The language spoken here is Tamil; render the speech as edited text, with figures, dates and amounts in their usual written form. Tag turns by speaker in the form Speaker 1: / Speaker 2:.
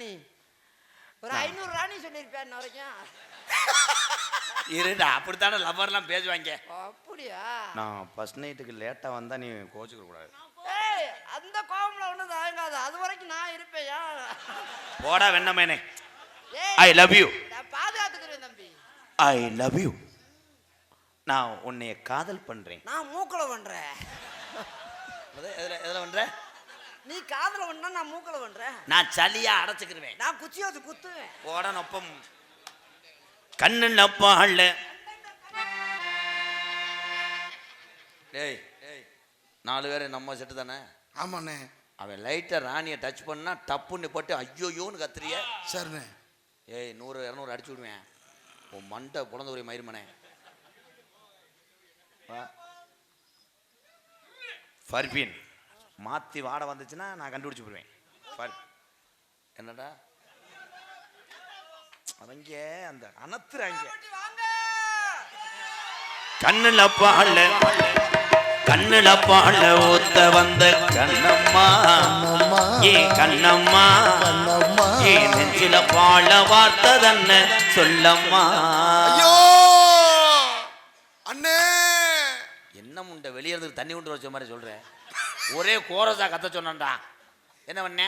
Speaker 1: ராணி ஒரு 500 ராணி சொல்லியிருப்பேன் இன்ன வரைக்கும்.
Speaker 2: இருடா, அப்படித்தானே லவ்வர்லாம் பேசுவாங்க.
Speaker 1: அப்படியா?
Speaker 2: நான் ஃபர்ஸ்ட் நைட்டுக்கு லேட்டாக வந்தால் நீ கோச்சிக்க கூடாது.
Speaker 1: ஏய், அந்த கோவம்ல ஒன்றும் தாங்காது. அது வரைக்கும் நான் இருப்பேன்.
Speaker 2: போடா வெண்ணமேனே. I love you.
Speaker 1: நான் பாதுகாத்துக்கிறேன் தம்பி.
Speaker 2: I love you. நான் உன்னைய காதல் பண்றேன்.
Speaker 1: நான் மூக்கல பண்றேன்.
Speaker 2: எதுல பண்ற?
Speaker 1: நீ காதல பண்ணா நான் மூக்கல பண்றேன்.
Speaker 2: நான் சளியா அடைச்சுக்கிருவேன்.
Speaker 1: நான் குச்சி வச்சு குத்துவேன்.
Speaker 2: போட நொப்பம் கண்ணு நப்பால. டேய் 4 பேர் நம்ம செட்டு தானே?
Speaker 3: ஆமாண்ணே.
Speaker 2: அவன் லைட்டா ராணியை டச் பண்ணா டப்புன்னு போட்டு ஐயோயோன்னு கத்துறிய.
Speaker 3: சரிண்ணே.
Speaker 2: ஏய் 100 200 அடிச்சு விடுவேன். உன் மண்டை புலந்து ஒரு மயிருமனே. ஃபர்பீன் மாத்தி வாட வந்துச்சுன்னா நான் கண்டுபிடிச்சு போடுவேன். என்னடா அவங்க அந்த அனத்துறாங்க. கண்ணுல பால ஊத்த வந்த கண்ணம்மா, ஏ கண்ணம்மா, ஏ நெஞ்சில பால வார்த்ததன்ன சொல்லம்மா.
Speaker 3: ஐயோ அண்ணே,
Speaker 2: என்ன முண்டை வெளியே இருந்து தண்ணி கொண்டு வச்ச மாதிரி சொல்றேன். ஒரே கோரஸா கத்த சொன்னான்டா. என்ன பண்ண?